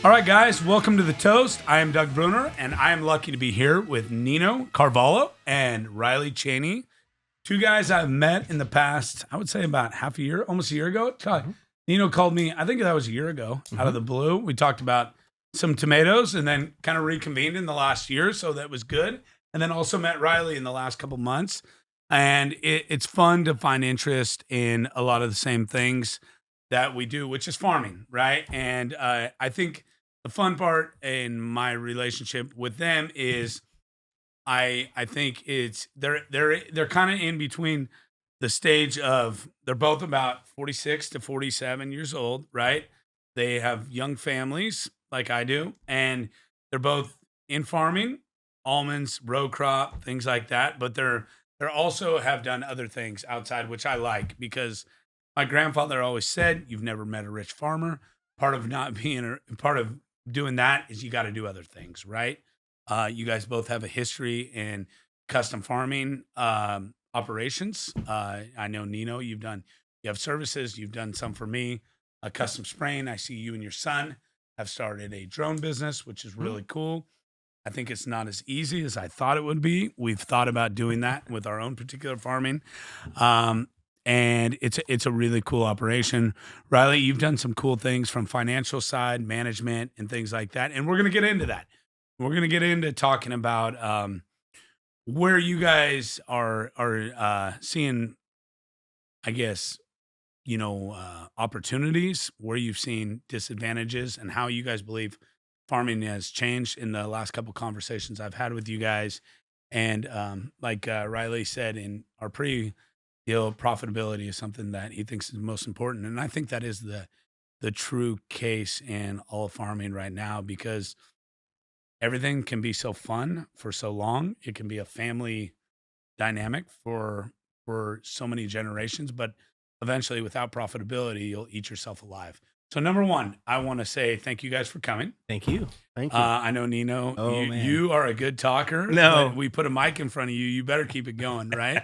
All right, guys, welcome to The Toast. I am Doug Bruner, and I am lucky to be here with Nino Carvalho and Riley Chaney, two guys I've met in the past, I would say about half a year, almost a year ago. Nino called me, I think that was a year ago, out of the blue. We talked about some tomatoes and then kind of reconvened in the last year, so that was good. And then also met Riley in the last couple months. And it's fun to find interest in a lot of the same things that we do, which is farming, right? And I think the fun part in my relationship with them is I think it's they're kind of in between the stage of they're both about 46 to 47 years old, right? They have young families like I do, and they're both in farming, almonds, row crop, things like that, but they're also have done other things outside, which I like because my grandfather always said, "You've never met a rich farmer." Part of not being part of doing that is you got to do other things, right? You guys both have a history in custom farming operations. I know Nino, you have services, you've done some for me, custom spraying. I see you and your son have started a drone business, which is really cool. I think it's not as easy as I thought it would be. We've thought about doing that with our own particular farming. And it's a really cool operation. Riley, you've done some cool things from financial side, management, and things like that. And we're going to get into that. We're going to get into talking about where you guys are seeing, I guess, opportunities, where you've seen disadvantages, and how you guys believe farming has changed in the last couple conversations I've had with you guys. And like Riley said in our pre-deal, profitability is something that he thinks is most important. And I think that is the true case in all of farming right now, because everything can be so fun for so long. It can be a family dynamic for so many generations, but eventually without profitability, you'll eat yourself alive. So number one, I want to say thank you guys for coming. Thank you. Thank you. I know, Nino, man. you are a good talker. No. But we put a mic in front of you. You better keep it going, right?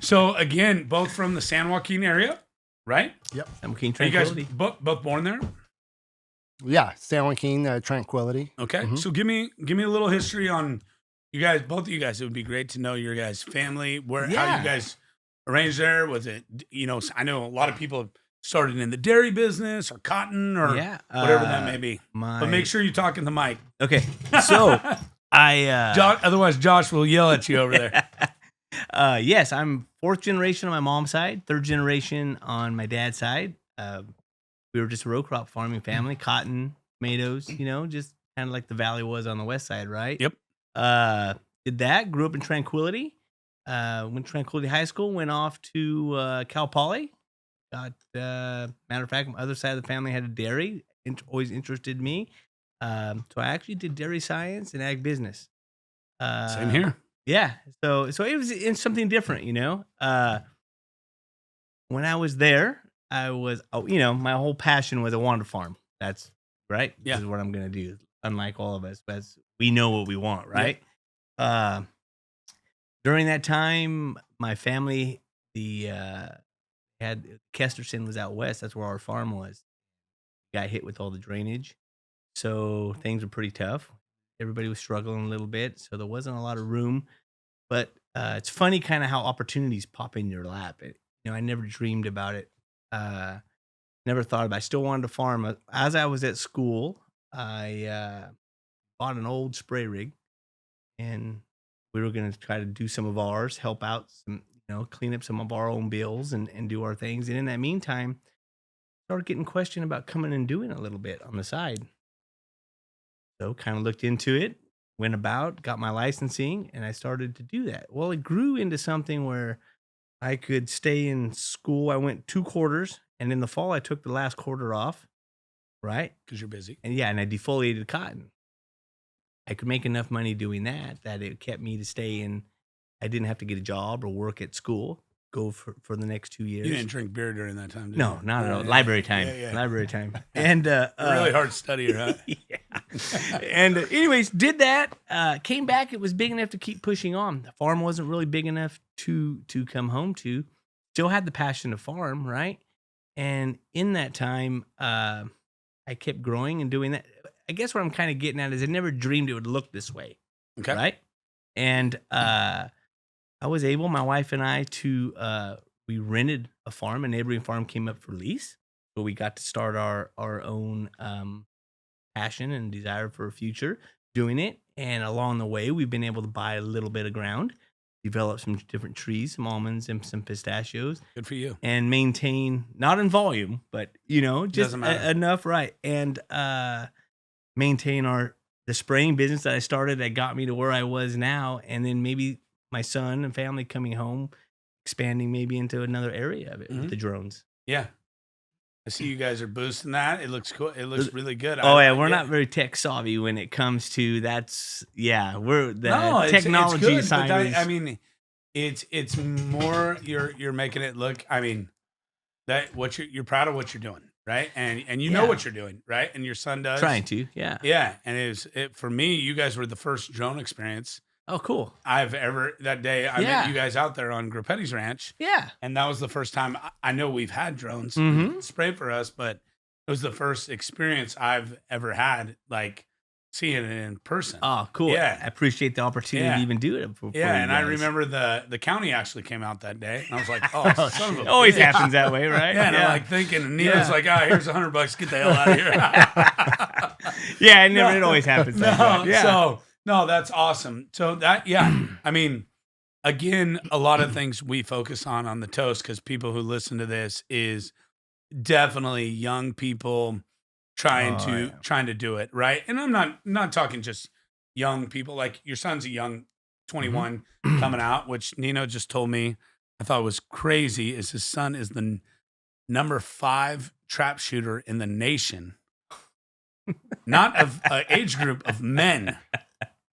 So again, both from the San Joaquin area, right? Yep. San Joaquin Are you guys Tranquility. both born there? Yeah, San Joaquin Tranquility. Okay. So give me a little history on you guys, both of you guys. It would be great to know your guys' family, how Yeah. you guys arranged there. Was it, I know a lot of people have started in the dairy business or cotton or whatever that may be. But make sure you talk in the mic. Okay. So Otherwise Josh will yell at you over there. yes, I'm fourth generation on my mom's side, third generation on my dad's side. We were just a row crop farming family, cotton, tomatoes, just kind of like the valley was on the west side, right? Yep. Did that, grew up in Tranquility, went to Tranquility High School, went off to Cal Poly. Matter of fact, my other side of the family had a dairy, always interested me. So I actually did dairy science and ag business. Same here. Yeah. So it was in something different, When I was there, I was, my whole passion was I wanted to farm. That's right. Yeah. This is what I'm going to do. Unlike all of us, but we know what we want, right? Yeah. During that time, my family, Kesterson was out west. That's where our farm was. Got hit with all the drainage. So things were pretty tough. Everybody was struggling a little bit. So there wasn't a lot of room. But it's funny kind of how opportunities pop in your lap. I never dreamed about it. Never thought about it. I still wanted to farm. As I was at school, I bought an old spray rig. And we were going to try to do some of ours, help out some, clean up some of our own bills and do our things. And in that meantime, started getting questioned about coming and doing a little bit on the side. So kind of looked into it, went about, got my licensing, and I started to do that. Well, it grew into something where I could stay in school. I went 2 quarters, and in the fall, I took the last quarter off, right? Because you're busy. And I defoliated cotton. I could make enough money doing that it kept me to stay in. I didn't have to get a job or work at school, go for the next 2 years. You didn't drink beer during that time, did No, you? not at all. Library time. Library time. And really hard studier, huh? Yeah. And anyways, did that. Came back. It was big enough to keep pushing on. The farm wasn't really big enough to come home to. Still had the passion to farm, right? And in that time, I kept growing and doing that. I guess what I'm kind of getting at is I never dreamed it would look this way. Okay. Right. And I was able, my wife and I, to we rented a farm. A neighboring farm came up for lease, so we got to start our own passion and desire for a future doing it. And along the way, we've been able to buy a little bit of ground, develop some different trees, some almonds and some pistachios. Good for you. And maintain, not in volume, but just Doesn't matter. enough, right? And maintain the spraying business that I started that got me to where I was now, and then maybe my son and family coming home, expanding maybe into another area of it with the drones. Yeah. I see you guys are boosting that. It looks cool. It looks really good. We're not very tech savvy when it comes to we're the technology it's good, side. but I mean, it's more you're making it look. I mean, that you're proud of what you're doing, right? And you know what you're doing, right? And your son does. Trying to, yeah. Yeah, and for me, you guys were the first drone experience Oh, cool. I've ever that day. I met you guys out there on Gruppetti's Ranch. Yeah. And that was the first time. I know we've had drones spray for us, but it was the first experience I've ever had, like seeing it in person. Oh, cool. Yeah. I appreciate the opportunity to even do it. For you and I guys. remember the county actually came out that day. And I was like, oh, son of a always bitch. happens that way, right? Yeah, and I'm like thinking, and Nina's like, here's $100, get the hell out of here. It always happens that way. Yeah. So, no, that's awesome. So I mean, again, a lot of things we focus on the toast, because people who listen to this is definitely young people trying to do it, right? And I'm not talking just young people. Like your son's a young 21 coming out, which Nino just told me I thought was crazy, is his son is the number 5 trap shooter in the nation. Not of age group, of men.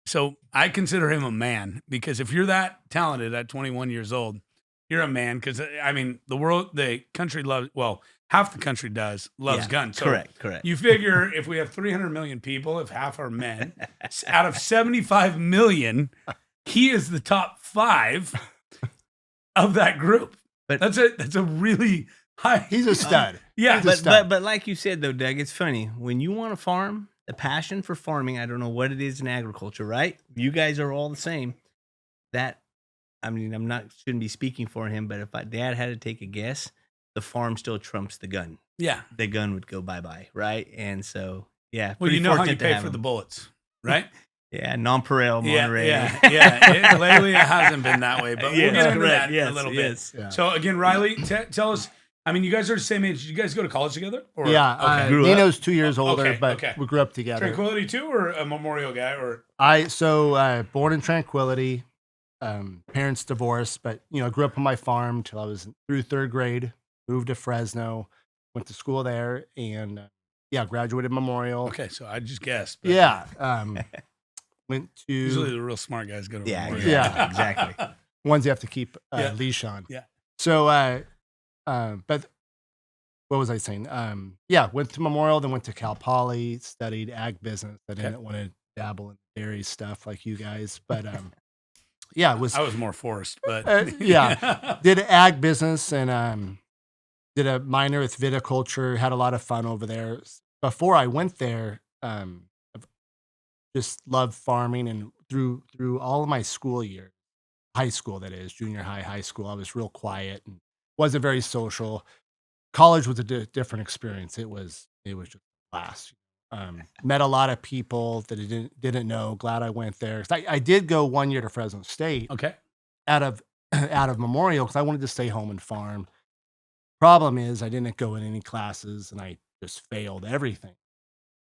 So I consider him a man, because if you're that talented at 21 years old, you're a man. Because I mean, the country loves, well, half the country loves guns. So correct. You figure if we have 300 million people, if half are men, out of 75 million, he is the top 5 of that group. But that's a really high. He's a stud. Yeah, but like you said though, Doug, it's funny when you want to farm. The passion for farming, I don't know what it is in agriculture, right? You guys are all the same. Shouldn't be speaking for him, but if Dad had to take a guess, the farm still trumps the gun. Yeah. The gun would go bye-bye, right? And so, yeah. Well, you know how you pay for the bullets, right? Yeah, nonpareil Monterey. Yeah. Lately, it hasn't been that way, but we'll get into that a little bit. Yeah. So again, Riley, tell us, I mean, you guys are the same age. Did you guys go to college together? Or? Yeah. Okay. Nino's 2 years older, but okay. we grew up together. Tranquility too, or a Memorial guy? Or born in Tranquility, parents divorced, but grew up on my farm till I was through 3rd grade, moved to Fresno, went to school there, and graduated Memorial. Okay, so I just guessed. But Went to usually the real smart guys go to Memorial. Yeah, exactly. Ones you have to keep leash on. Yeah. So but what was I saying? Went to Memorial, then went to Cal Poly, studied ag business. I didn't want to dabble in dairy stuff like you guys, but I was more forced, but did ag business and did a minor with viticulture. Had a lot of fun over there. Before I went there, just loved farming, and through all of my school years, high school that is, junior high school, I was real quiet and wasn't very social. College was a different experience. It was just a blast. Met a lot of people that I didn't know. Glad I went there. I did go 1 year to Fresno State. Okay. Out of Memorial, because I wanted to stay home and farm. Problem is, I didn't go in any classes, and I just failed everything.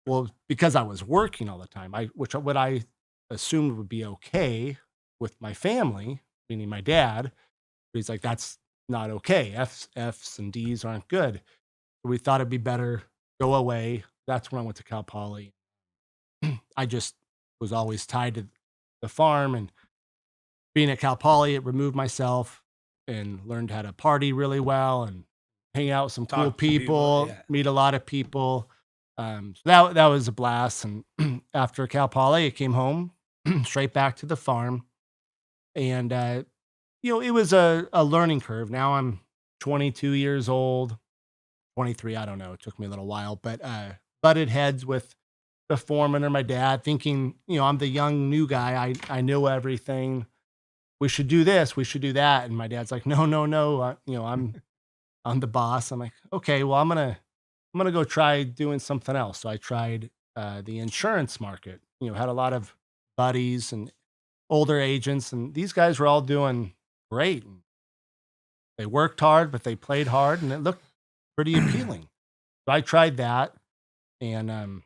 Well, because I was working all the time, what I assumed would be okay with my family, meaning my dad. He's like, that's not okay. F's and D's aren't good. We thought it'd be better go away. That's when I went to Cal Poly. I just was always tied to the farm, and being at Cal Poly, it removed myself and learned how to party really well and hang out with some cool people, meet a lot of people. So that was a blast. And after Cal Poly, I came home straight back to the farm, and it was a learning curve. Now I'm 22 years old, 23. I don't know. It took me a little while, but butted heads with the foreman or my dad, thinking, I'm the young new guy. I know everything. We should do this. We should do that. And my dad's like, no, no, no. I'm the boss. I'm like, okay, well, I'm gonna go try doing something else. So I tried the insurance market. Had a lot of buddies and older agents, and these guys were all doing great. And they worked hard, but they played hard, and it looked pretty appealing. So I tried that, and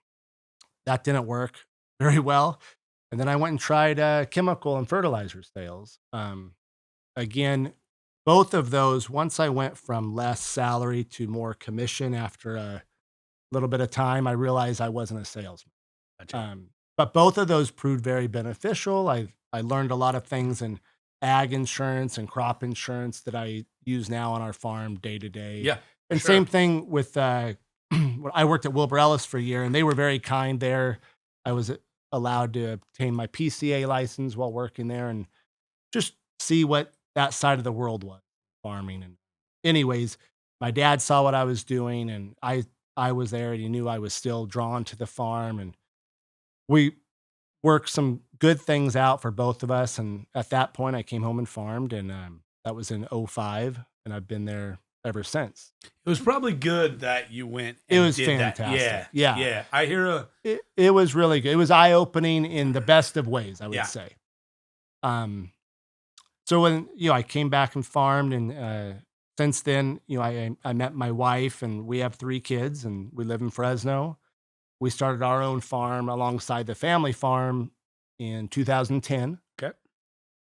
that didn't work very well. And then I went and tried chemical and fertilizer sales. Again, both of those, once I went from less salary to more commission after a little bit of time, I realized I wasn't a salesman. Gotcha. But both of those proved very beneficial. I learned a lot of things in ag insurance and crop insurance that I use now on our farm day to day. Yeah. And sure. same thing with I worked at Wilbur Ellis for a year, and they were very kind there. I was allowed to obtain my PCA license while working there and just see what that side of the world was, farming. And anyways, my dad saw what I was doing, and I was there, and he knew I was still drawn to the farm, and we worked some good things out for both of us. And at that point, I came home and farmed, and that was in '05, and I've been there ever since. It was probably good that you went It and was did fantastic. that. Yeah. Yeah. I hear It was really good. It was eye-opening in the best of ways, I would Yeah. say. So when, I came back and farmed, and since then, I met my wife, and we have 3 kids, and we live in Fresno. We started our own farm alongside the family farm in 2010. Okay.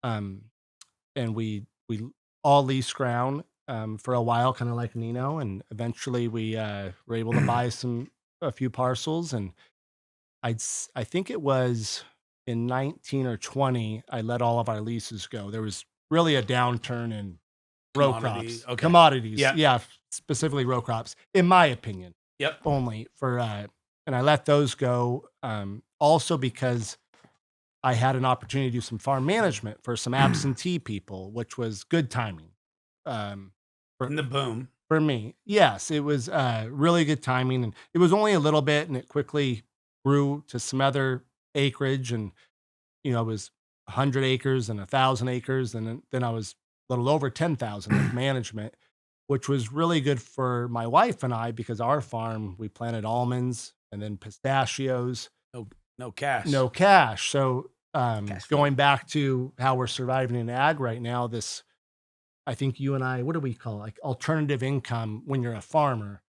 And we all leased ground for a while, kind of like Nino, and eventually we were able to buy a few parcels. And I think it was in 19 or 20, I let all of our leases go. There was really a downturn in row Commodity, crops, okay. commodities. Yeah. Yeah, specifically row crops, in my opinion. Yep. Only for and I let those go. Also because I had an opportunity to do some farm management for some absentee people, which was good timing. In the boom. For me, yes, it was really good timing, and it was only a little bit, and it quickly grew to some other acreage, and it was 100 acres and 1,000 acres, and then I was a little over 10,000 of management, which was really good for my wife and I, because our farm, we planted almonds and then pistachios. No cash. No cash. So Cash flow. going back to how we're surviving in ag right now, I think you and I, what do we call it? Like alternative income when you're a farmer.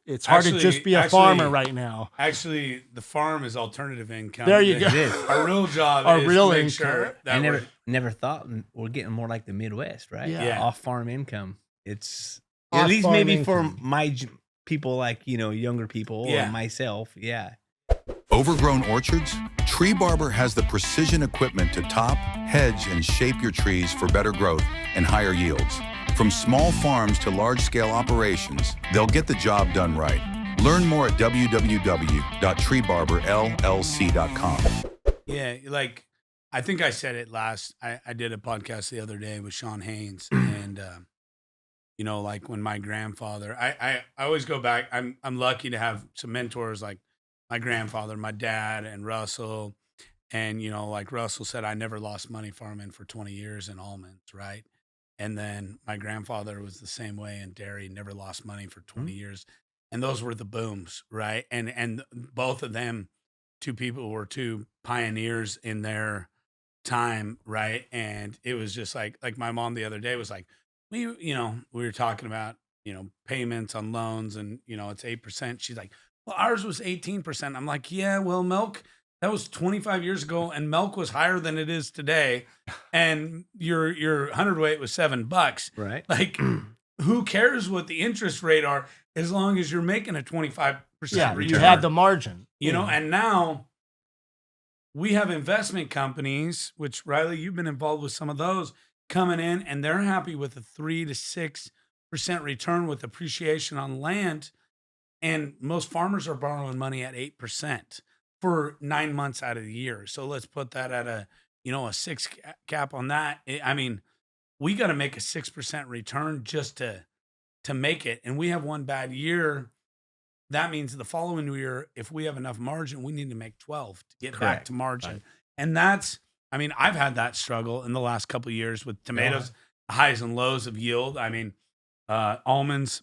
It's hard to just be a farmer right now. Actually, the farm is alternative income. There you It go. is. Our real job Our is real to make income. sure that I we're never thought we're getting more like the Midwest, right? Yeah. Off farm income. It's Off at least farm maybe income. for my people, like younger people Yeah. or myself. Yeah. Overgrown orchards? Tree Barber has the precision equipment to top, hedge, and shape your trees for better growth and higher yields. From small farms to large-scale operations, they'll get the job done right. Learn more at www.treebarberllc.com. Yeah, like I think I said it last. I did a podcast the other day with Sean Haynes, and like when my grandfather, I always go back. I'm lucky to have some mentors like my grandfather, my dad, and Russell. And like Russell said, I never lost money farming for 20 years in almonds, right? And then my grandfather was the same way in dairy, never lost money for 20 years. And those were the booms, right? And both of them, 2 people, were 2 pioneers in their time, right? And it was just like my mom the other day was like, we were talking about, payments on loans, and it's 8%. She's like, well, ours was 18%. I'm like, yeah, well, milk, that was 25 years ago, and milk was higher than it is today. And your hundredweight was $7. Right. Like, who cares what the interest rate are as long as you're making a 25% Yeah, return? you had the margin. And now we have investment companies, which Riley, you've been involved with some of those, coming in, and they're happy with a 3 to 6% return with appreciation on land. And most farmers are borrowing money at 8% for 9 months out of the year. So let's put that at a 6 cap on that. I mean, we got to make a 6% return just to make it. And we have one bad year that means the following year, if we have enough margin, we need to make 12 to get back Correct. to margin. Right. And that's, I mean, I've had that struggle in the last couple of years with tomatoes, highs and lows of yield. I mean, almonds,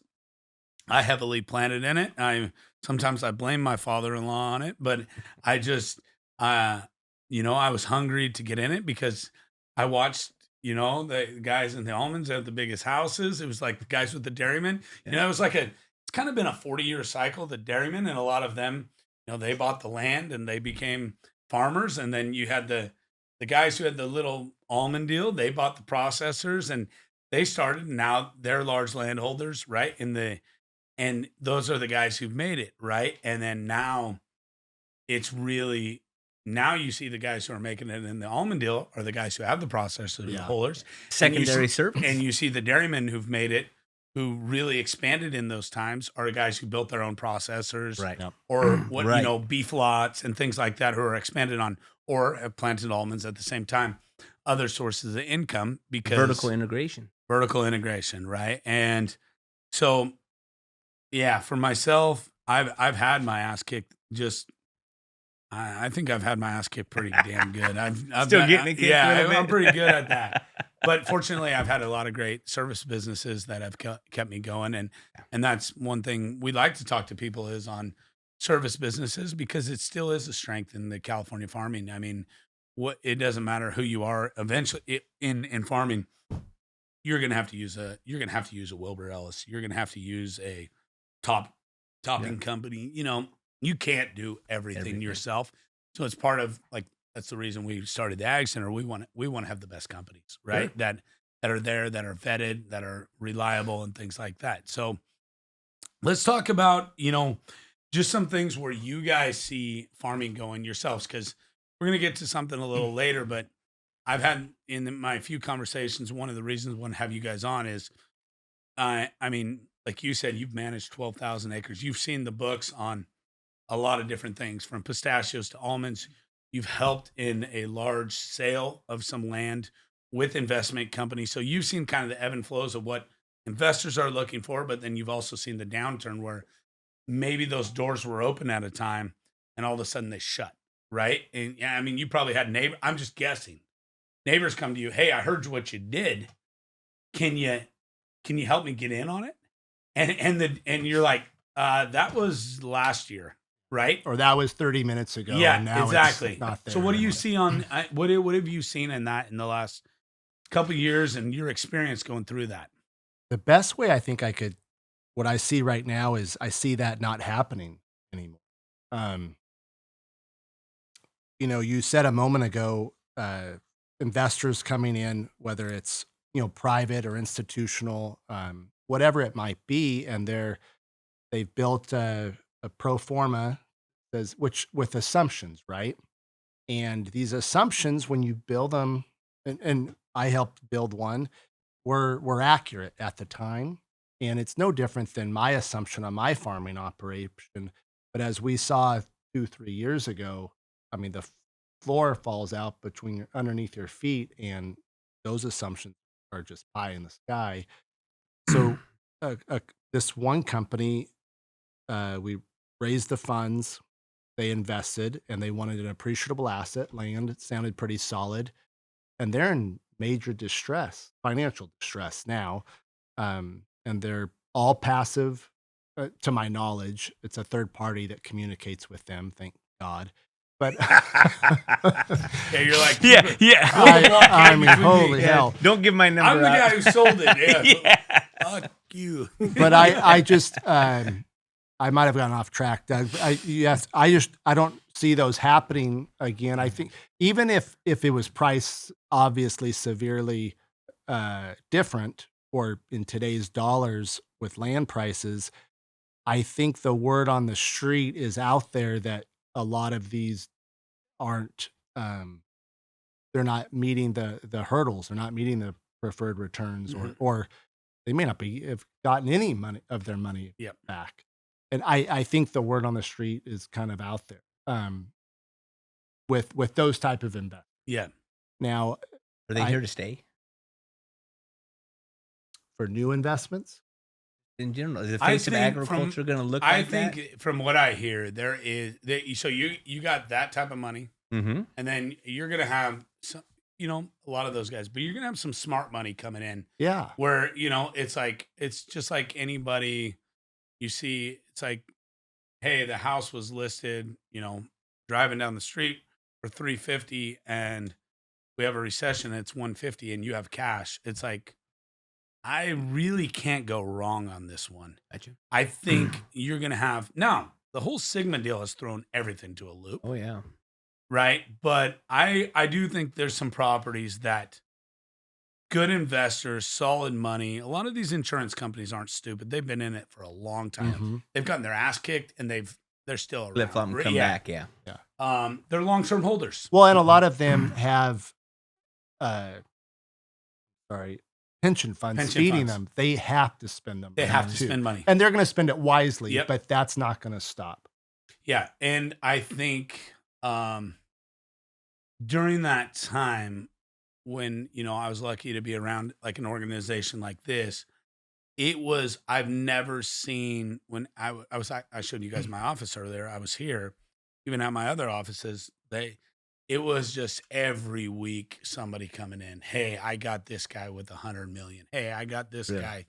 I heavily planted in it. Sometimes I blame my father-in-law on it, but I just, you know, I was hungry to get in it because I watched, you know, the guys in the almonds have the biggest houses. It was like the guys with the dairymen. You know, it was like it's kind of been a 40-year cycle, the dairymen, and a lot of them, you know, they bought the land and they became farmers. And then you had the guys who had the little almond deal, they bought the processors and they started, and now they're large landholders, right? And those are the guys who've made it, right? And then now it's really, now you see the guys who are making it in the almond deal are the guys who have the processors, the holders. Secondary service. And you see the dairymen who've made it, who really expanded in those times, are guys who built their own processors, Right. or what, Right. you know, beef lots and things like that, who are expanded on or have planted almonds at the same time. Other sources of income because Vertical integration. Right? And so, yeah, for myself, I've had my ass kicked. Just, I think I've had my ass kicked pretty damn good. I've Still getting it kicked a little bit? I'm pretty good at that. But fortunately, I've had a lot of great service businesses that have kept me going, and that's one thing we like to talk to people is on service businesses, because it still is a strength in the California farming. I mean, it doesn't matter who you are. Eventually, in farming, you're gonna have to use a Wilbur Ellis. You're gonna have to use a topping company. You know, you can't do everything yourself. So it's part of, like, that's the reason we started the Ag Center. We want to have the best companies, right? Sure. That are there, that are vetted, that are reliable, and things like that. So let's talk about, you know, just some things where you guys see farming going yourselves, because we're going to get to something a little later. But I've had in my few conversations, one of the reasons I want to have you guys on is, I mean, like you said, you've managed 12,000 acres. You've seen the books on a lot of different things, from pistachios to almonds. You've helped in a large sale of some land with investment companies. So you've seen kind of the ebb and flows of what investors are looking for, but then you've also seen the downturn where maybe those doors were open at a time and all of a sudden they shut, right? And yeah, I mean, you probably had I'm just guessing, neighbors come to you, hey, I heard what you did. Can you help me get in on it? And you're like, that was last year, right? Or that was 30 minutes ago. Yeah, and now exactly. It's not there So what do you anymore. see on what have you seen in that in the last couple of years and your experience going through that? The best way I think what I see right now is I see that not happening anymore. You know, you said a moment ago, investors coming in, whether it's, you know, private or institutional, whatever it might be, and they've built a pro forma, which with assumptions, right? And these assumptions, when you build them, and I helped build one, were accurate at the time. And it's no different than my assumption on my farming operation. But as we saw 2-3 years ago, I mean, the floor falls out underneath your feet, and those assumptions are just pie in the sky. So this one company, we raised the funds, they invested, and they wanted an appreciable asset. Land sounded pretty solid, and they're in major distress, financial distress now. And they're all passive, to my knowledge. It's a third party that communicates with them, thank God. But Yeah, you're like, Yeah. I mean, holy hell. Don't give my number I'm the out. guy who sold it. Yeah. Yeah. Fuck you. But I just, I might have gone off track, Doug. I don't see those happening again. I think even if it was priced obviously severely different, or in today's dollars with land prices, I think the word on the street is out there that a lot of these aren't, they're not meeting the hurdles. They're not meeting the preferred returns, or they may not have gotten any money of their money back. And I think the word on the street is kind of out there, with those type of investments. Yeah. Now, Are they here to stay? for new investments, in general? Is the face of agriculture going to look like that? I think from what I hear, so you got that type of money, and then you're going to have some, a lot of those guys, but you're going to have some smart money coming in. Yeah. Where, it's just like anybody you see, it's like, hey, the house was listed, driving down the street for $350 and we have a recession, it's $150 and you have cash. It's like, I really can't go wrong on this one. Gotcha. I think you're going to have, now the whole Sigma deal has thrown everything to a loop. Oh yeah. Right. But I do think there's some properties that good investors, solid money. A lot of these insurance companies aren't stupid. They've been in it for a long time. They've gotten their ass kicked and they're still around. Flip flop and come back. Yeah. They're long-term holders. Well, and a lot of them have, pension funds feeding them. They have to spend them. They have to spend money. And they're going to spend it wisely, but that's not going to stop. Yeah. And I think during that time when, I was lucky to be around like an organization like this, I've never seen when I showed you guys my office earlier. I was here, even at my other offices, it was just every week somebody coming in. Hey, I got this guy with 100 million. Hey, I got this guy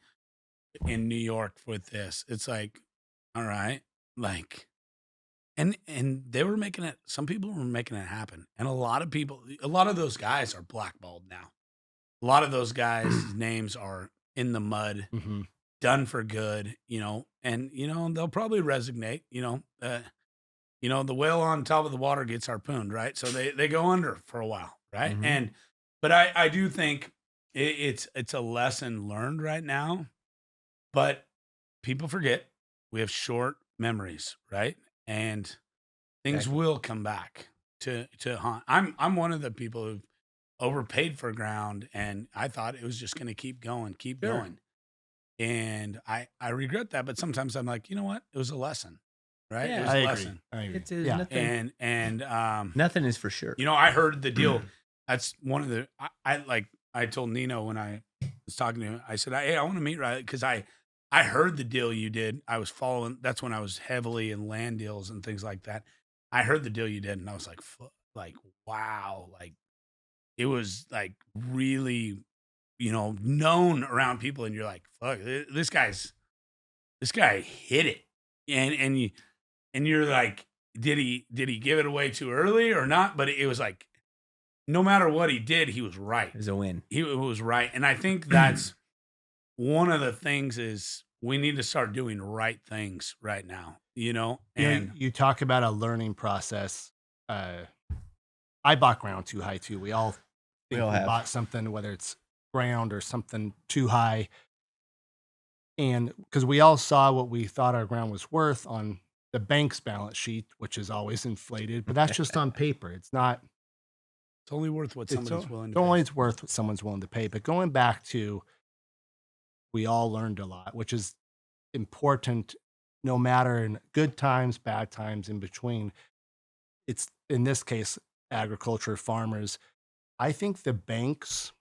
in New York with this. It's like, all right, like, and they were making it. Some people were making it happen, and a lot of those guys are blackballed now. A lot of those guys' names are in the mud, done for good. And they'll probably resignate. The whale on top of the water gets harpooned, right? So they go under for a while, right? But I do think it's a lesson learned right now, but people forget we have short memories, right? And things will come back to haunt. I'm one of the people who've overpaid for ground, and I thought it was just going to keep going. And I regret that, but sometimes I'm like, you know what? It was a lesson. Right? Yeah, it was a lesson. I agree. It's nothing. And nothing is for sure. I heard the deal. That's one of the I told Nino when I was talking to him, I said, hey, I want to meet Riley because I heard the deal you did. I was following. That's when I was heavily in land deals and things like that. I heard the deal you did, and I was like, wow, like it was like really, known around people, and you're like, fuck, this guy hit it, and you're like, did he give it away too early or not? But it was like, no matter what he did, he was right. It was a win. He was right. And I think that's one of the things is we need to start doing right things right now, And you talk about a learning process. I bought ground too high too. We all think we bought something, whether it's ground or something too high. And because we all saw what we thought our ground was worth on the bank's balance sheet, which is always inflated, but that's just on paper. It's not. It's only worth what somebody's willing to pay. It's only worth what someone's willing to pay. But going back to, we all learned a lot, which is important no matter in good times, bad times, in between. It's, in this case, agriculture, farmers. I think the banks,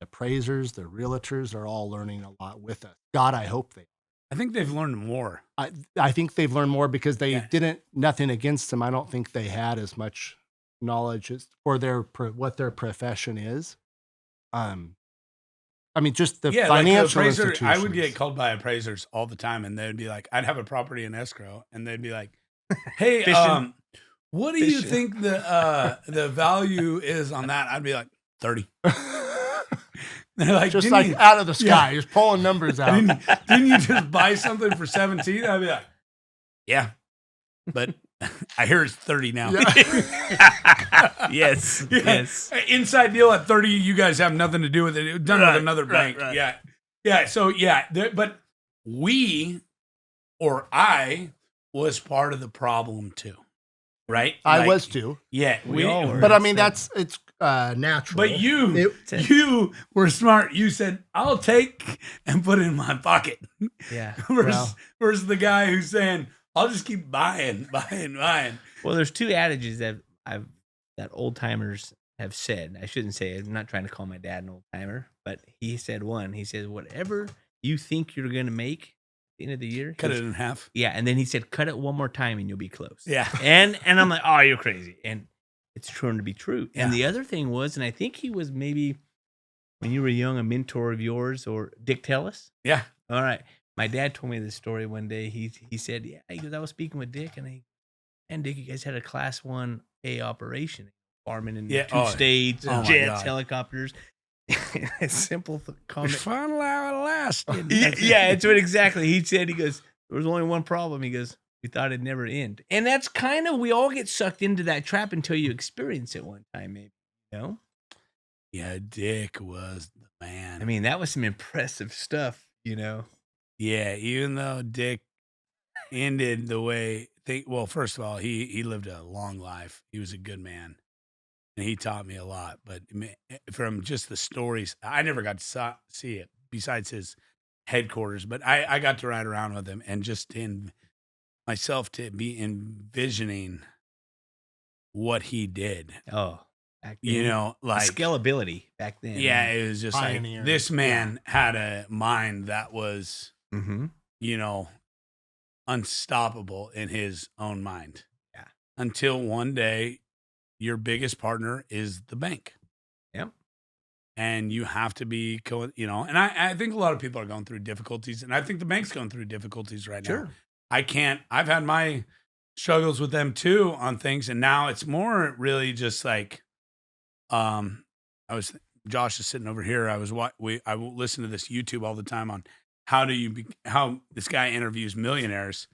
appraisers, the realtors are all learning a lot with us. God, I hope they. I think they've learned more. I think they've learned more because they nothing against them. I don't think they had as much knowledge for what their profession is. I mean, just the financial institutions. I would get called by appraisers all the time, and they'd be like, I'd have a property in escrow, and they'd be like, hey, what do you think the value is on that? I'd be like, 30. They're like, just like out of the sky, just pulling numbers out. Didn't you just buy something for 17? I'd be like, yeah, but I hear it's 30 now. Yeah. Yes. Inside deal at 30. You guys have nothing to do with it. It was done with another bank. Right. Yeah. Yeah. So but I was part of the problem too. Right. I was too. Yeah. We all were. But I mean, it's natural. But you were smart. You said, I'll take and put it in my pocket. Yeah. Where's the guy who's saying, I'll just keep buying. Well, there's two adages that old timers have said. I shouldn't say it. I'm not trying to call my dad an old timer, but he said one. He says, whatever you think you're going to make at the end of the year. Cut it in half. Yeah. And then he said, cut it one more time and you'll be close. Yeah. And I'm like, oh, you're crazy. And it's turned to be true. Yeah. And the other thing was, and I think he was maybe when you were young, a mentor of yours, or Dick Tellis. Yeah. All right. My dad told me this story one day. He said, yeah, he goes, I was speaking with Dick and Dick, you guys had a class 1A operation, farming in 2 states, Oh my jets, God. helicopters. A simple comment. Fun while it lasted. Yeah, it's what exactly he said. He goes, there was only one problem. He goes, we thought it'd never end. And that's kind of, we all get sucked into that trap until you experience it one time, maybe, you know? Yeah, Dick was the man. I mean, that was some impressive stuff, you know? Yeah, even though Dick ended the way, well, first of all, he lived a long life. He was a good man. And he taught me a lot. But from just the stories, I never got to see it besides his headquarters. But I got to ride around with him and just in myself to be envisioning what he did. Oh, back then. You know, like scalability back then. Yeah, it was just Pioneer. like this man had a mind that was, Mm-hmm. you know, unstoppable in his own mind. Yeah. Until one day, your biggest partner is the bank. Yep. And you have to be, you know, and I think a lot of people are going through difficulties, and I think the bank's going through difficulties right now. I've had my struggles with them too on things, and now it's more really just like, Josh is sitting over here. I will listen to this YouTube all the time on how this guy interviews millionaires.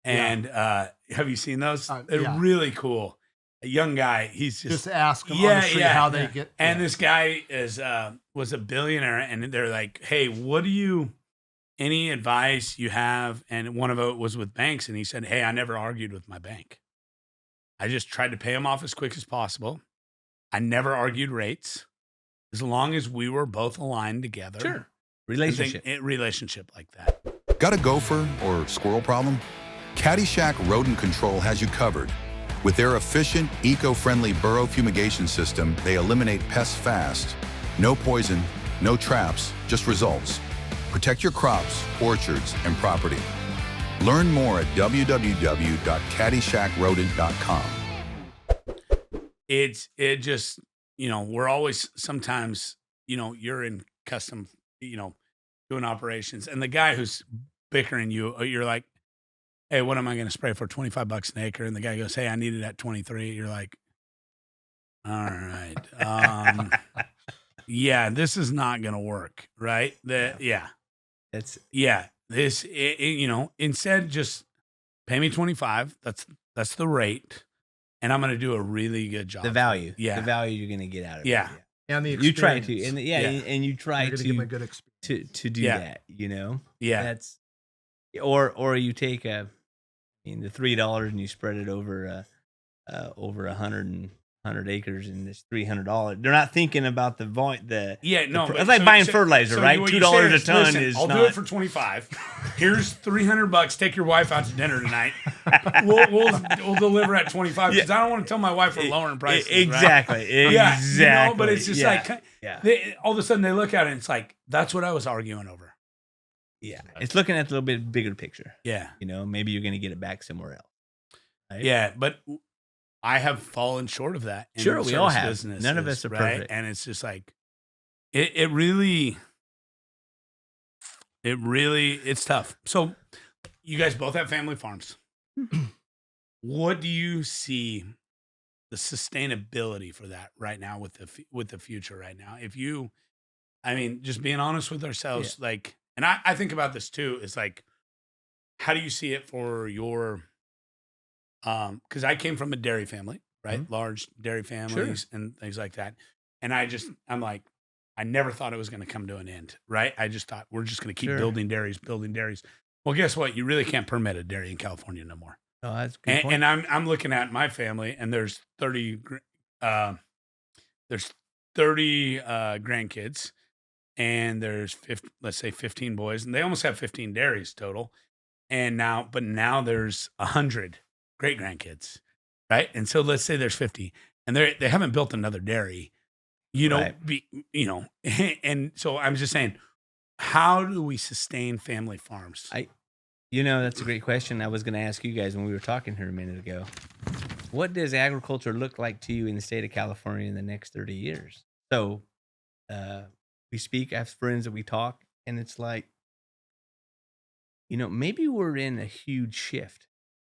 And have you seen those? They're really cool. A young guy, he's just ask them on the street how they get. And this guy was a billionaire, and they're like, "Hey, any advice you have?" And one of it was with banks, and he said, "Hey, I never argued with my bank. I just tried to pay them off as quick as possible. I never argued rates, as long as we were both aligned together." Sure. Relationship like that. Got a gopher or squirrel problem? Caddyshack Rodent Control has you covered. With their efficient, eco-friendly burrow fumigation system, they eliminate pests fast. No poison, no traps, just results. Protect your crops, orchards, and property. Learn more at www.caddyshackrodent.com. It just, you know, we're always sometimes, you know, you're in custom, you know, doing operations, and the guy who's bickering you're like, "Hey, what am I going to spray for $25 an acre?" And the guy goes, "Hey, I need it at 23. You're like, "All right. Yeah, this is not going to work." Right. You know, instead just pay me 25. That's the rate. And I'm going to do a really good job. The value. Yeah. The value you're going to get out of it. Yeah. And the You try experience. to, and you try You're to gonna give them a good experience. to do that, you know? Yeah. That's, or you take the $3 and you spread it over 100 acres and it's $300. They're not thinking about the volume. It's like buying fertilizer, right? what you $2 say a ton listen, is I'll not. do it for 25. Here's $300. Take your wife out to dinner tonight. We'll deliver at 25 because I don't want to tell my wife we're lowering prices. Exactly. Right? Yeah, Exactly. you know, but it's just like all of a sudden they look at it and it's like, that's what I was arguing over. Yeah. It's looking at the little bit bigger picture. Yeah. You know, maybe you're going to get it back somewhere else. Right? Yeah, but I have fallen short of that. In Sure, we all service have. businesses, None of us are perfect. And it's just like, it's tough. So you guys both have family farms. What do you see the sustainability for that right now with the future right now? Just being honest with ourselves, like, and I think about this too, is like, how do you see it for your, because I came from a dairy family, right? Mm-hmm. Large dairy families and things like that. And I'm like, I never thought it was going to come to an end, right? I just thought we're just going to keep building dairies. Well, guess what? You really can't permit a dairy in California no more. Oh, that's a good point. And I'm looking at my family, and there's 30 grandkids, and there's let's say 15 boys, and they almost have 15 dairies total. And now there's 100 great grandkids, right? And so let's say there's 50, and they haven't built another dairy, you know. Right. And so I'm just saying, how do we sustain family farms? That's a great question. I was going to ask you guys when we were talking here a minute ago. What does agriculture look like to you in the state of California in the next 30 years? So we speak as friends and we talk, and it's like, maybe we're in a huge shift.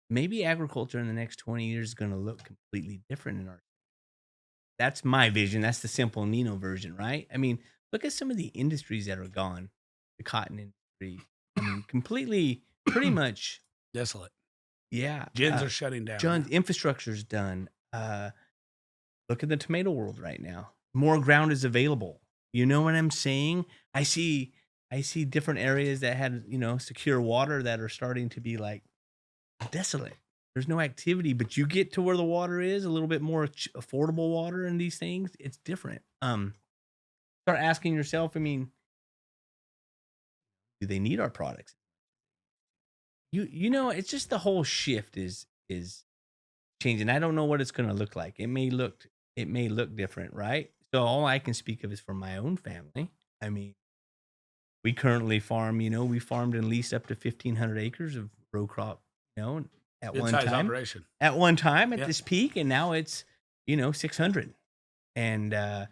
Maybe agriculture in the next 20 years is going to look completely different in our. That's my vision. That's the simple Nino version, right? I mean, look at some of the industries that are gone. The cotton industry. I mean, completely, pretty much. Desolate. Yeah. Gins are shutting down. John's infrastructure's done. Look at the tomato world right now. More ground is available. You know what I'm saying? I see different areas that had, secure water that are starting to be like desolate. There's no activity, but you get to where the water is, a little bit more affordable water and these things. It's different. Start asking yourself, I mean, do they need our products? It's just the whole shift is changing. I don't know what it's going to look like. It may look different, right? So all I can speak of is for my own family. I mean, we currently farm, we farmed and leased up to 1,500 acres of row crop, at Good one size time. Operation. At one time at this peak, and now it's, 600. And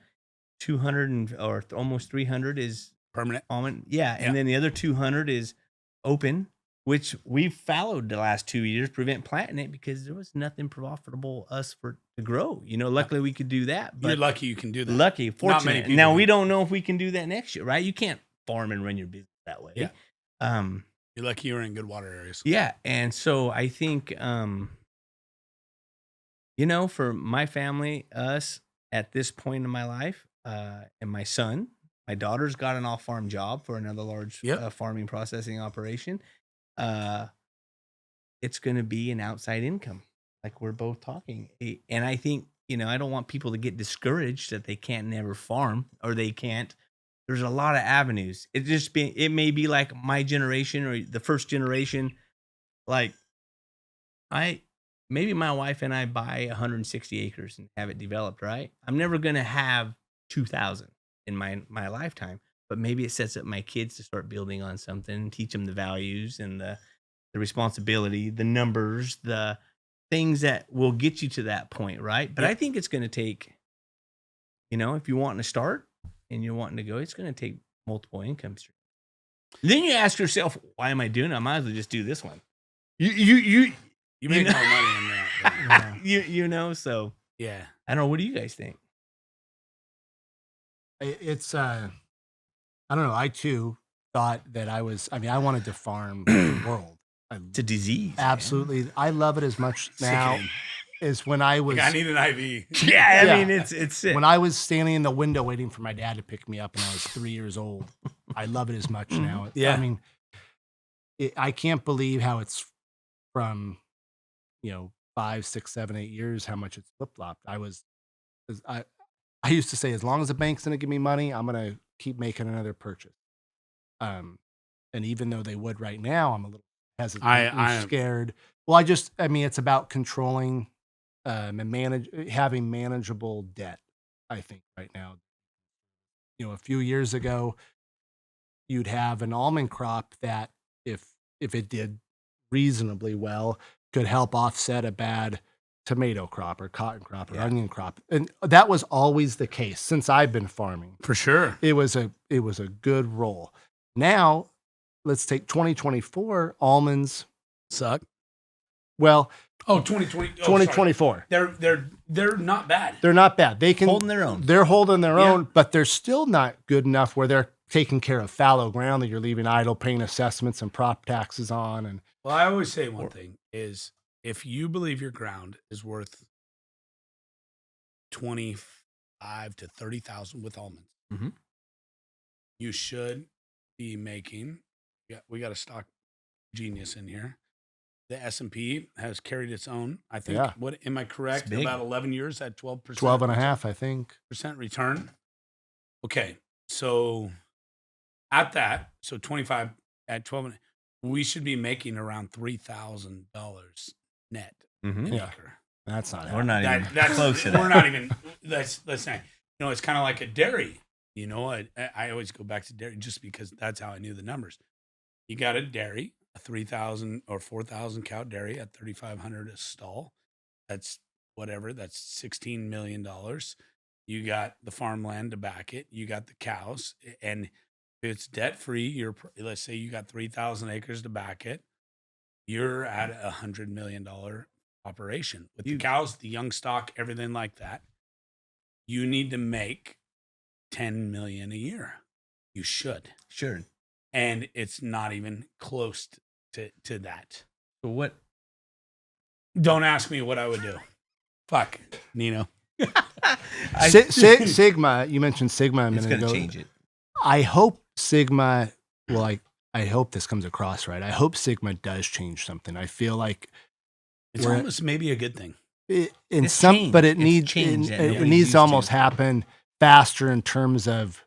200 or almost 300 is Permanent. almond. Yeah. And then the other 200 is open, which we've fallowed the last 2 years, prevent planting it because there was nothing profitable to grow. Luckily we could do that. But You're lucky you can do that. Lucky, Not many fortunate. people Now do. we don't know if we can do that next year, right? You can't farm and run your business that way. Yeah. You're lucky you're in good water areas. Yeah. And so I think, for my family, us at this point in my life, and my son, my daughter's got an off-farm job for another large farming processing operation. It's going to be an outside income, like we're both talking. And I think, I don't want people to get discouraged that they can't never farm or they can't. There's a lot of avenues. It may be like my generation or the first generation. Like maybe my wife and I buy 160 acres and have it developed, right? I'm never going to have 2,000 in my lifetime, but maybe it sets up my kids to start building on something, teach them the values and the responsibility, the numbers, the things that will get you to that point, right? But I think it's going to take, if you're wanting to start and you're wanting to go, it's going to take multiple income streams. Then you ask yourself, why am I doing it? I might as well just do this one. You make more money in that. So Yeah. I don't know. What do you guys think? It's I don't know. I too thought that I wanted to farm the world. It's a disease. Absolutely. Man. I love it as much now Sickening. as when I was. I need an IV. Yeah, I mean, it's sick. When I was standing in the window waiting for my dad to pick me up and I was 3 years old. I love it as much now. Yeah. I mean, I can't believe how it's from, 5, 6, 7, 8 years, how much it's flip-flopped. I used to say, as long as the bank's going to give me money, I'm going to keep making another purchase. And even though they would right now, I'm a little hesitant and scared. Well, it's about controlling and having manageable debt, I think, right now. A few years ago, you'd have an almond crop that if it did reasonably well, could help offset a bad tomato crop or cotton crop or onion crop. And that was always the case since I've been farming. For sure. It was a good roll. Now, let's take 2024 almonds. Suck. Well, 2020. 2024. They're not bad. They're not bad. They can holding their own. They're holding their own, but they're still not good enough where they're taking care of fallow ground that you're leaving idle, paying assessments and prop taxes on. And well, I always say one thing is if you believe your ground is worth 25 to 30,000 with almonds, you should be making. We got a stock genius in here. The S&P has carried its own. I think. Yeah. What am I correct? About 11 years at 12%. 12 and a half, I think. % return. Okay, so at that, 25 at 12, we should be making around $3,000 net an acre. That's not. We're not even that's close to that. We're not even. Let's say. It's kind of like a dairy. You know, I always go back to dairy just because that's how I knew the numbers. You got a dairy, a 3,000 or 4,000 cow dairy at 3,500 a stall. That's whatever. That's $16 million. You got the farmland to back it. You got the cows, and if it's debt free, let's say you got 3,000 acres to back it. You're at $100 million operation with the cows, the young stock, everything like that. You need to make 10 million a year. You should. Sure. And it's not even close to that. So what? Don't ask me what I would do. Fuck, Nino. Sigma, you mentioned Sigma a minute It's going ago. to change it. I hope Sigma, I hope this comes across right. I hope Sigma does change something. I feel like it's almost maybe a good thing. It needs needs to almost happen faster in terms of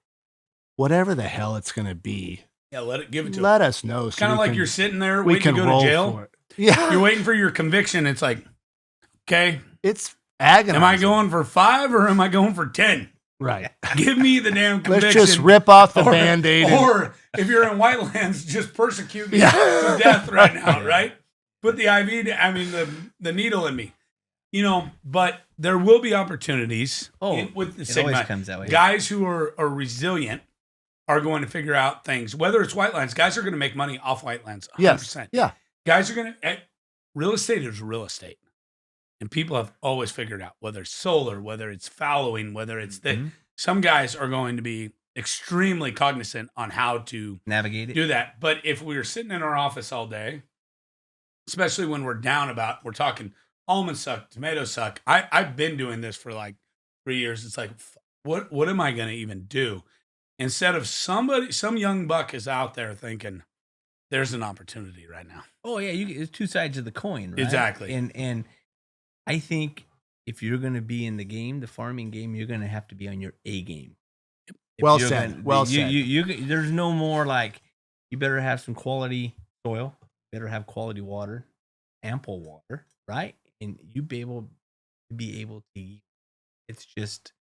whatever the hell it's going to be. Yeah, give it to Let us know. It's kind of like you're sitting there we waiting to can go roll to jail. for it. Yeah. You're waiting for your conviction. It's like, okay, It's agonizing. am I going for 5 or am I going for 10? Right. Give me the damn conviction. Let's just rip off the Band-Aid. Or if you're in Whitelands, just persecute me to death right now, right? Put the the needle in me. You know, but there will be opportunities with the Sigma. It always comes that way. Guys who are resilient are going to figure out things. Whether it's Whitelands, guys are going to make money off Whitelands. 100%. Yes. Yeah. Guys are going to, real estate is real estate. And people have always figured out whether it's solar, whether it's fallowing, whether it's some guys are going to be extremely cognizant on how to navigate it, do that. But if we were sitting in our office all day, especially when we're talking almonds suck, tomatoes suck. I've been doing this for like 3 years. It's like, what am I going to even do? Instead of some young buck is out there thinking there's an opportunity right now. Oh yeah. It's two sides of the coin, right? Exactly. And I think if you're going to be in the game, the farming game, you're going to have to be on your A game. Well said. There's no more like, you better have some quality soil, better have quality water, ample water, right? And you be able to eat. It's just,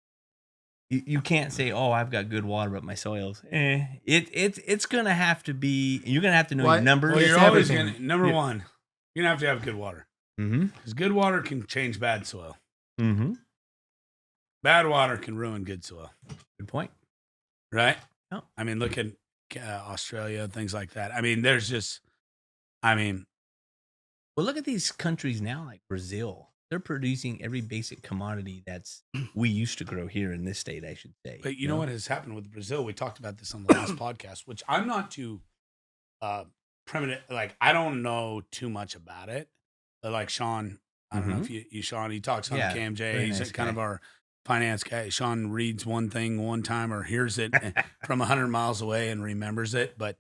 you can't say, oh, I've got good water, but my soil's it's gonna have to be. You're gonna have to know your numbers. Well, you're always gonna one. You're gonna have to have good water. Mm-hmm. Because good water can change bad soil. Mm-hmm. Bad water can ruin good soil. Good point. Right? Oh. I mean, look at Australia, things like that. I mean, well, look at these countries now, like Brazil. They're producing every basic commodity that's we used to grow here in this state, I should say. But you know what has happened with Brazil? We talked about this on the last podcast, which I'm not too primitive. Like, I don't know too much about it. But like Sean, I don't know if you Sean, he talks on KMJ. He's nice kind guy. of our finance guy. Sean reads one thing one time or hears it from 100 miles away and remembers it. But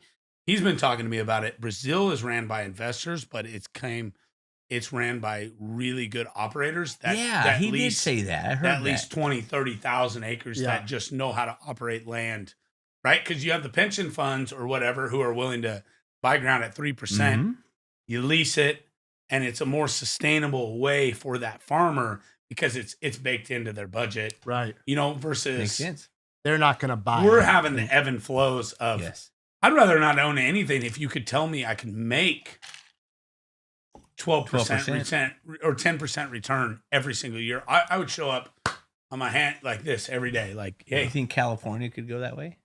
he's been talking to me about it. Brazil is ran by investors, but it's ran by really good operators. He did say that. I heard that. At least 20, 30,000 acres that just know how to operate land, right? Because you have the pension funds or whatever who are willing to buy ground at 3%. You lease it, and it's a more sustainable way for that farmer because it's baked into their budget. Right. You know, versus Makes sense. They're not going to buy we're it. having the ebb and flows of, I'd rather not own anything if you could tell me I can make 12% return or 10% return every single year. I would show up on my hand like this every day. Like, hey, you think California could go that way?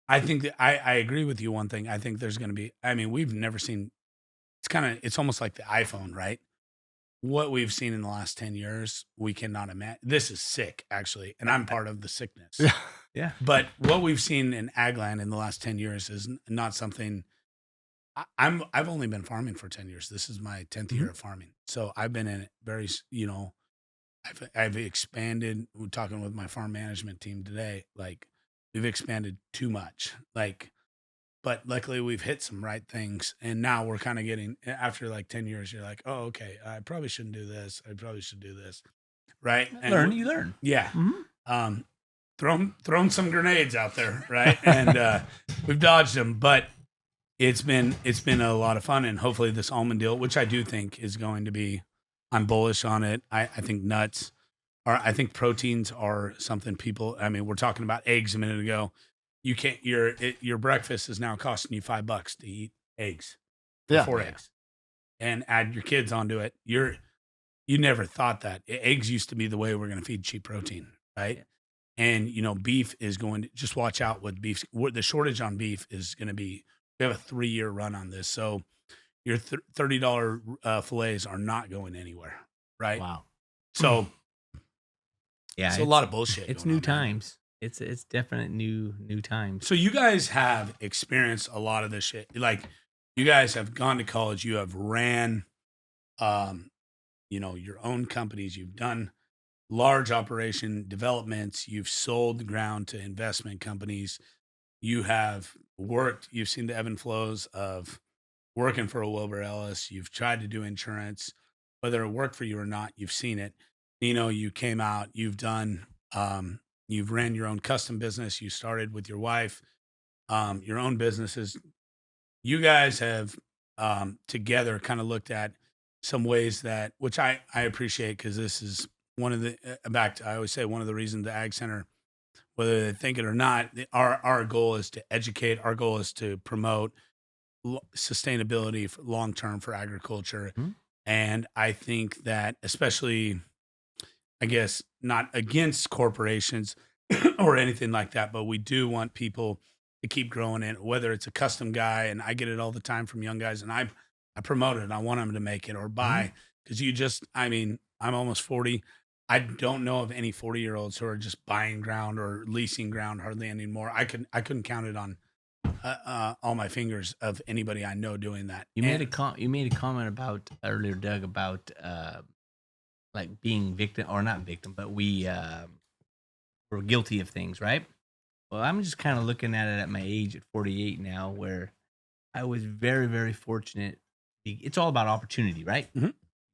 I think that I agree with you. One thing I think there's going to be, I mean, we've never seen, it's almost like the iPhone, right? What we've seen in the last 10 years, we cannot imagine. This is sick, actually. And I'm part of the sickness. Yeah. But what we've seen in Agland in the last 10 years is not something. I've only been farming for 10 years. This is my 10th year of farming. So I've been in it very, I've expanded. We're talking with my farm management team today. Like, we've expanded too much. Like, but luckily we've hit some right things. And now we're kind of getting, after like 10 years, you're like, oh, okay, I probably shouldn't do this. I probably should do this. Right. And You learn. Yeah. Thrown some grenades out there. Right. And we've dodged them, but it's been a lot of fun. And hopefully this almond deal, which I do think is going to be, I'm bullish on it. I think nuts I think proteins are something people. I mean, we're talking about eggs a minute ago. You can't. Your breakfast is now costing you $5 to eat eggs, or Yeah. 4 eggs, and add your kids onto it. You never thought that eggs used to be the way we're going to feed cheap protein, right? Yeah. And beef is going to just watch out with beef. The shortage on beef is going to be. We have a 3-year run on this, so your $30 fillets are not going anywhere, right? Wow. So Yeah, it's a lot of bullshit. It's going new on, man. times. It's definite new times. So you guys have experienced a lot of this shit. Like you guys have gone to college. You have ran, your own companies. You've done large operation developments. You've sold the ground to investment companies. You have worked. You've seen the ebb and flows of working for a Wilbur Ellis. You've tried to do insurance, whether it worked for you or not. You've seen it. You came out. You've done. You've ran your own custom business. You started with your wife, your own businesses. You guys have together kind of looked at some ways that, which I appreciate, because this is one of the I always say one of the reasons the Ag Center, whether they think it or not, our goal is to educate. Our goal is to promote sustainability for long term for agriculture. Mm-hmm. And I think that, especially, I guess, not against corporations or anything like that, but we do want people to keep growing in, whether it's a custom guy, and I get it all the time from young guys, and I promote it. I want them to make it or buy, because I'm almost 40. I don't know of any 40-year-olds who are just buying ground or leasing ground hardly anymore. I couldn't count it on all my fingers of anybody I know doing that. You made a comment about earlier, Doug, about like being victim or not victim, but we're guilty of things, right? Well, I'm just kind of looking at it at my age at 48 now, where I was very, very fortunate. It's all about opportunity, right? Mm-hmm.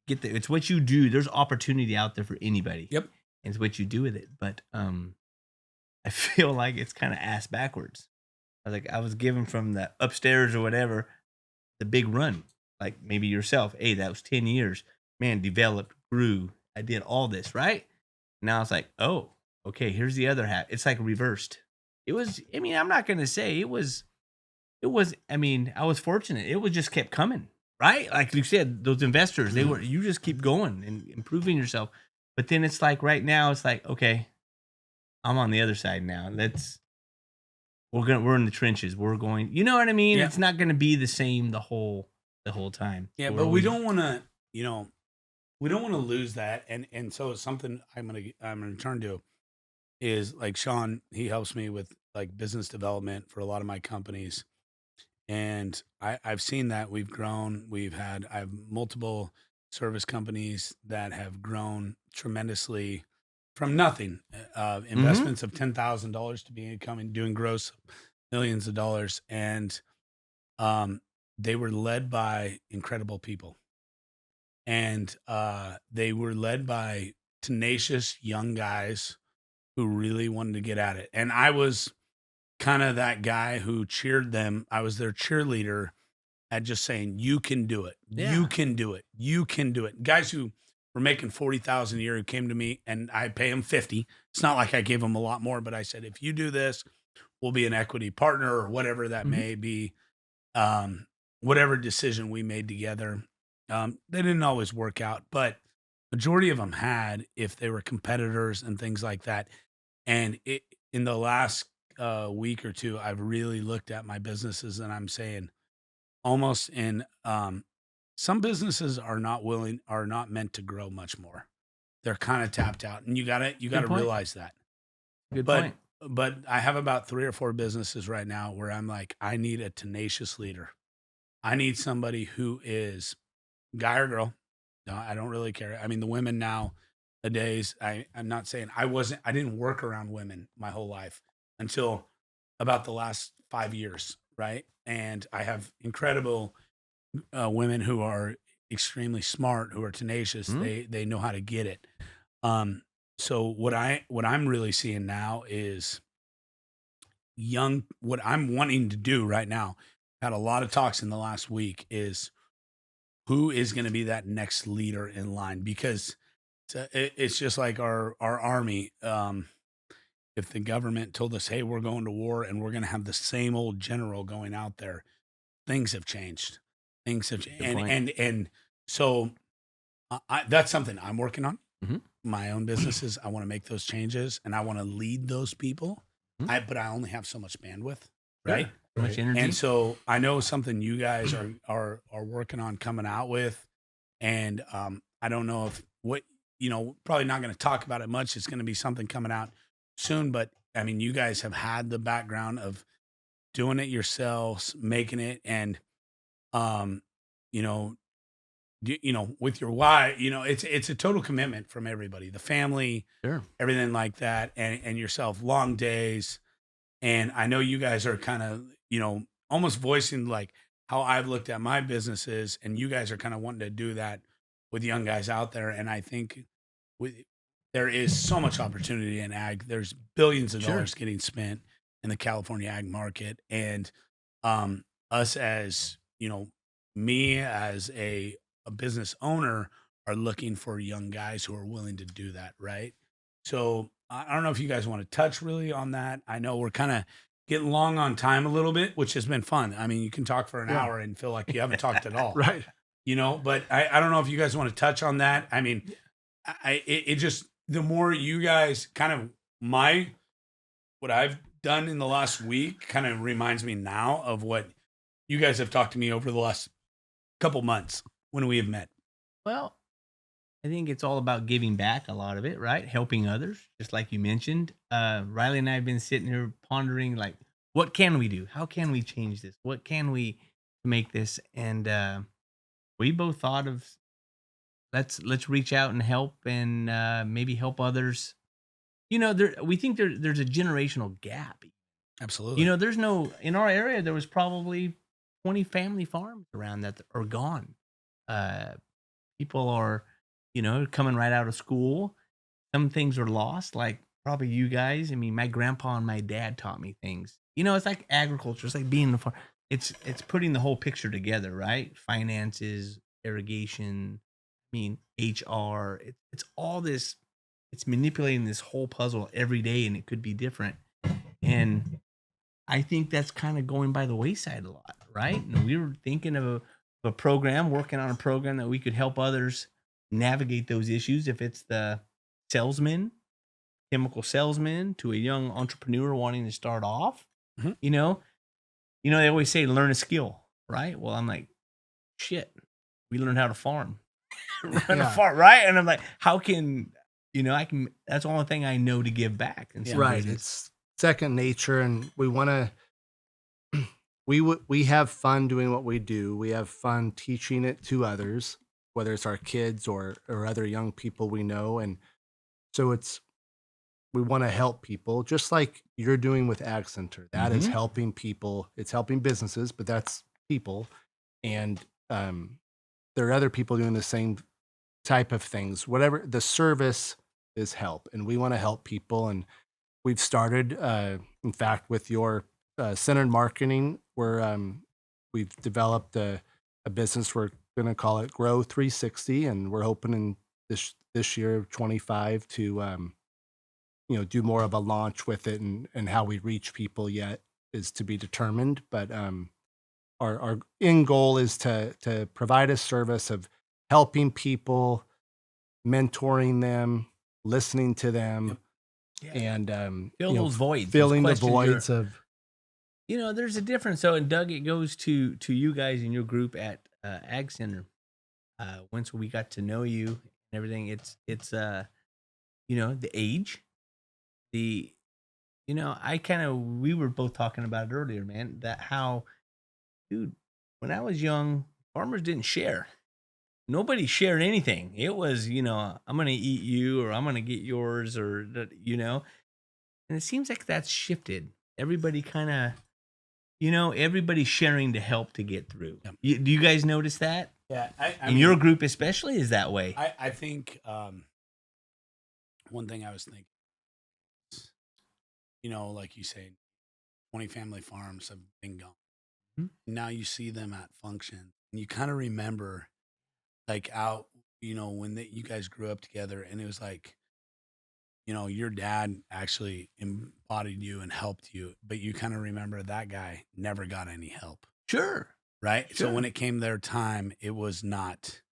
It's what you do. There's opportunity out there for anybody. Yep. And it's what you do with it. But I feel like it's kind of ass backwards. I was given from the upstairs or whatever, the big run, like maybe yourself. Hey, that was 10 years, man, developed, grew. I did all this, right? Now it's like, oh, okay, here's the other half. It's like reversed. I'm not going to say it was, I was fortunate. It was just kept coming, right? Like you said, those investors, you just keep going and improving yourself. But then it's like right now, it's like, okay, I'm on the other side now. We're in the trenches. We're going, you know what I mean? Yeah. It's not going to be the same the whole time. Yeah, but we don't want to, we don't want to lose that. And so something I'm gonna turn to is, like, Sean. He helps me with like business development for a lot of my companies, and I've seen that we've grown. I have multiple service companies that have grown tremendously from nothing, investments of $10,000 to becoming doing gross millions of dollars, and they were led by incredible people, and they were led by tenacious young guys who really wanted to get at it. And I was kind of that guy who cheered them. I was their cheerleader at just saying, "You can do it. Yeah. You can do it. You can do it." Guys who were making $40,000 a year who came to me, and I pay them 50. It's not like I gave them a lot more, but I said, if you do this, we'll be an equity partner, or whatever that may be. Whatever decision we made together, they didn't always work out, but majority of them had, if they were competitors and things like that. And in the last week or two, I've really looked at my businesses, and I'm saying, almost in some businesses are not meant to grow much more. They're kind of tapped out, and you gotta realize that. Good point. But I have about 3 or 4 businesses right now where I'm like, I need a tenacious leader. I need somebody who is guy or girl. No, I don't really care. I mean, the women nowadays, I'm not saying I didn't work around women my whole life until about the last 5 years, right? And I have incredible women who are extremely smart, who are tenacious. They know how to get it. So what I'm really seeing now is what I'm wanting to do right now. Had a lot of talks in the last week, is who is going to be that next leader in line, because it's just like our army. If the government told us, "Hey, we're going to war and we're going to have the same old general going out there," things have changed. Things have changed, Good point. and so that's something I'm working on. Mhm. My own businesses, I want to make those changes and I want to lead those people. Mhm. But I only have so much bandwidth, Sure. right? So much energy. And so I know something you guys are working on coming out with, and I don't know if probably not going to talk about it much. It's going to be something coming out soon, but I mean, you guys have had the background of doing it yourselves, making it, and um, you know, with your wife, it's a total commitment from everybody, the family, Sure. everything like that, and yourself, long days. And I know you guys are kind of, almost voicing like how I've looked at my businesses, and you guys are kind of wanting to do that with young guys out there. And I think with, there is so much opportunity in ag. There's billions of Sure. dollars getting spent in the California ag market. And us as, me as a business owner are looking for young guys who are willing to do that. Right. So I don't know if you guys want to touch really on that. I know we're kind of getting long on time a little bit, which has been fun. I mean, you can talk for an Yeah. hour and feel like you haven't talked at all. Right. But I don't know if you guys want to touch on that. I mean, it just, the more you guys kind of what I've done in the last week kind of reminds me now of what you guys have talked to me over the last couple months when we have met. Well, I think it's all about giving back, a lot of it, right? Helping others, just like you mentioned. Riley and I have been sitting here pondering, like, what can we do? How can we change this? What can we make this? And we both thought of let's reach out and help, and maybe help others. We think there's a generational gap. Absolutely. There's no, in our area, there was probably 20 family farms around that are gone. People are, coming right out of school. Some things are lost, like probably you guys. I mean, my grandpa and my dad taught me things. It's like agriculture. It's like being in the farm. It's putting the whole picture together, right? Finances, irrigation, I mean, HR. It's all this. It's manipulating this whole puzzle every day, and it could be different. And I think that's kind of going by the wayside a lot, right? And we were thinking of a program, working on a program that we could help others navigate those issues. If it's the salesman, chemical salesman, to a young entrepreneur wanting to start off, Mhm. They always say learn a skill, right? Well, I'm like, shit, we learned how to farm, run a Yeah. farm, right? And I'm like, how can I can? That's the only thing I know to give back. And Right. It's second nature, and we want to. We have fun doing what we do. We have fun teaching it to others, whether it's our kids or other young people we know, and so we want to help people, just like you're doing with Ag Center. That is Mhm. helping people. It's helping businesses, but that's people, and there are other people doing the same type of things. Whatever the service is, help, and we want to help people. And we've started, in fact, with your centered marketing, where we've developed a business. We're going to call it Grow 360, and we're hoping in this year 25 to do more of a launch with it, and how we reach people yet is to be determined. But our end goal is to provide a service of helping people, mentoring them, listening to them, and Fill those voids, those filling the questions you're- voids of. There's a difference. So, and Doug, it goes to you guys in your group at Ag Center. Once we got to know you and everything, it's the age, we were both talking about it earlier, man. That how, dude, when I was young, farmers didn't share. Nobody shared anything. It was, I'm gonna eat you, or I'm gonna get yours, or And it seems like that's shifted. Everybody kind of, everybody's sharing to help to get through. Yep. Do you guys notice that? Yeah. In your group especially is that way? I think one thing I was thinking, like you say, 20 family farms have been gone. Mhm. Now you see them at functions, and you kind of remember, like, out when you guys grew up together, and it was like, your dad actually embodied you and helped you, but you kind of remember that guy never got any help, Sure. right? So Sure. when it came their time, it was not.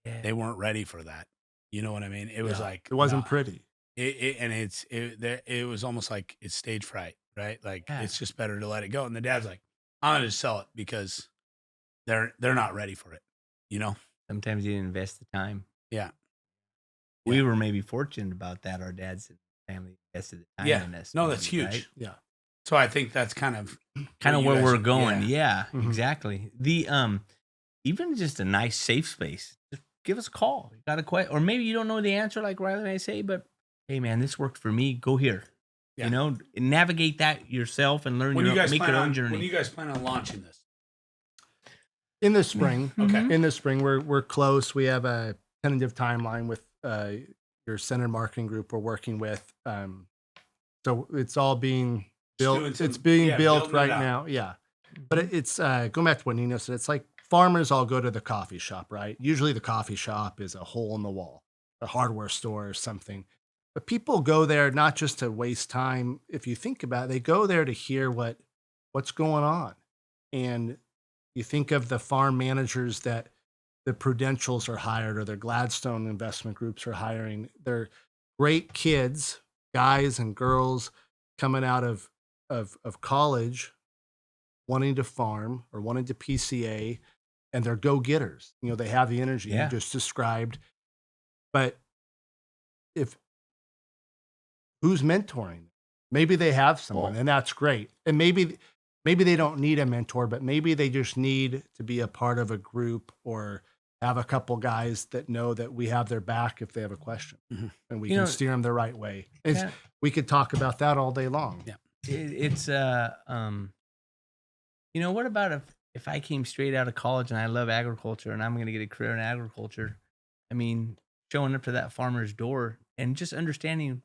Yeah. They weren't ready for that. You know what I mean? It was like it wasn't nah. pretty. It was almost like it's stage fright, right? Like Yeah. it's just better to let it go. And the dad's like, I'm gonna just sell it because they're not ready for it. Sometimes you didn't invest the time. Yeah. We were maybe fortunate about that. Our dad's family invested the time in us. No, that's maybe, huge. right? Yeah. So I think that's kind of Kind of you where guys we're are- going. yeah. Yeah, Mhm. exactly. The even just a nice safe space. Just give us a call. You got a question, or maybe you don't know the answer, like Riley and I say, but hey, man, this worked for me. Go here. Yeah. You know, navigate that yourself and learn When you your guys make plan your own on journey. when you guys plan on launching this? In the spring. Okay. In the spring, we're close. We have a tentative timeline with your center marketing group we're working with. So it's all being built. doing some- It's being built building it right out. now. Yeah. But it's going back to what Nino said. It's like farmers all go to the coffee shop, right? Usually the coffee shop is a hole in the wall, a hardware store or something. But people go there not just to waste time. If you think about it, they go there to hear what's going on. And you think of the farm managers that the Prudentials are hired or their Gladstone investment groups are hiring. They're great kids, guys and girls coming out of college, wanting to farm or wanting to PCA, and they're go-getters. They have the energy Yeah. you just described. But who's mentoring? Maybe they have someone, and that's great. And maybe they don't need a mentor, but maybe they just need to be a part of a group or have a couple guys that know that we have their back if they have a question, and we can steer them the right way. We could talk about that all day long. Yeah. It's what about if I came straight out of college and I love agriculture and I'm going to get a career in agriculture? I mean, showing up to that farmer's door and just understanding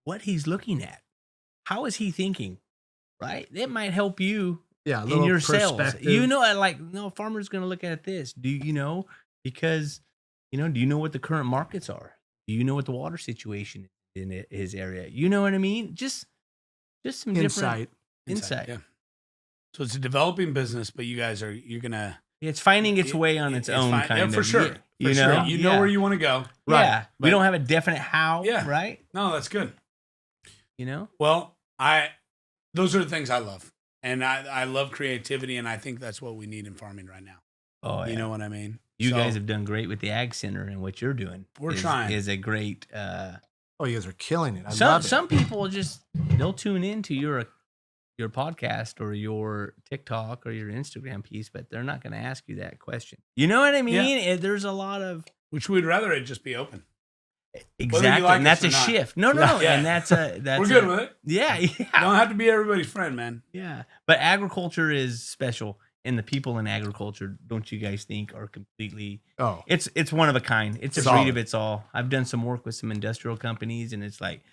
what he's looking at. How is he thinking? Right? It might help you Yeah, a in little your sales. perspective. A farmer's going to look at this. Do you know? Because, do you know what the current markets are? Do you know what the water situation is in his area? You know what I mean? Just some different insight. Yeah. So it's a developing business, but you're gonna. It's finding its way on its own, kind of. for sure. You For know, sure. You know where you want to go. Right. Yeah, we don't have a definite how. Yeah. Right. No, that's good. Well, those are the things I love, and I love creativity, and I think that's what we need in farming right now. Oh, yeah. You know what I mean? You So, guys have done great with the Ag Center, and what you're doing. We're trying. Is a great. Oh, you guys are killing it. I Some love it. some people they'll tune into your podcast or your TikTok or your Instagram piece, but they're not going to ask you that question. You know what I mean? There's a lot of which we'd rather it just be open. exactly, like and us that's a or not. shift. No, Yeah. and that's We're good with it. Yeah, You don't have to be everybody's friend, man. yeah. But agriculture is special, and the people in agriculture, don't you guys think, are completely? Oh, It's one of a kind. It's a Solid. breed of its all. I've done some work with some industrial companies, and it's like,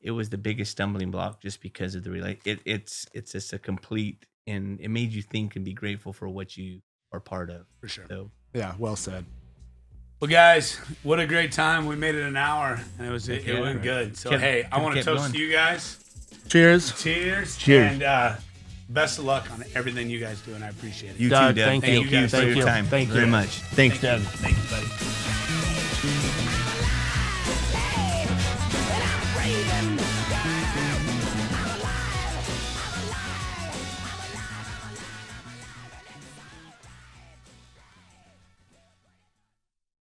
it was the biggest stumbling block just because of the It's just a complete, and it made you think and be grateful for what you are part of. For sure. So yeah, well said. Well, guys, what a great time. We made it an hour, and it Yeah. went good. So, Kept- hey, I want to kept toast going. to you guys. Cheers. Cheers. Cheers. And best of luck on everything you guys do, and I appreciate it. you Doug, too, Doug. thank Thank you. you for Thank your you. time. Thank you. Very much. Thanks, Doug. Thank you, buddy. And I'm raving.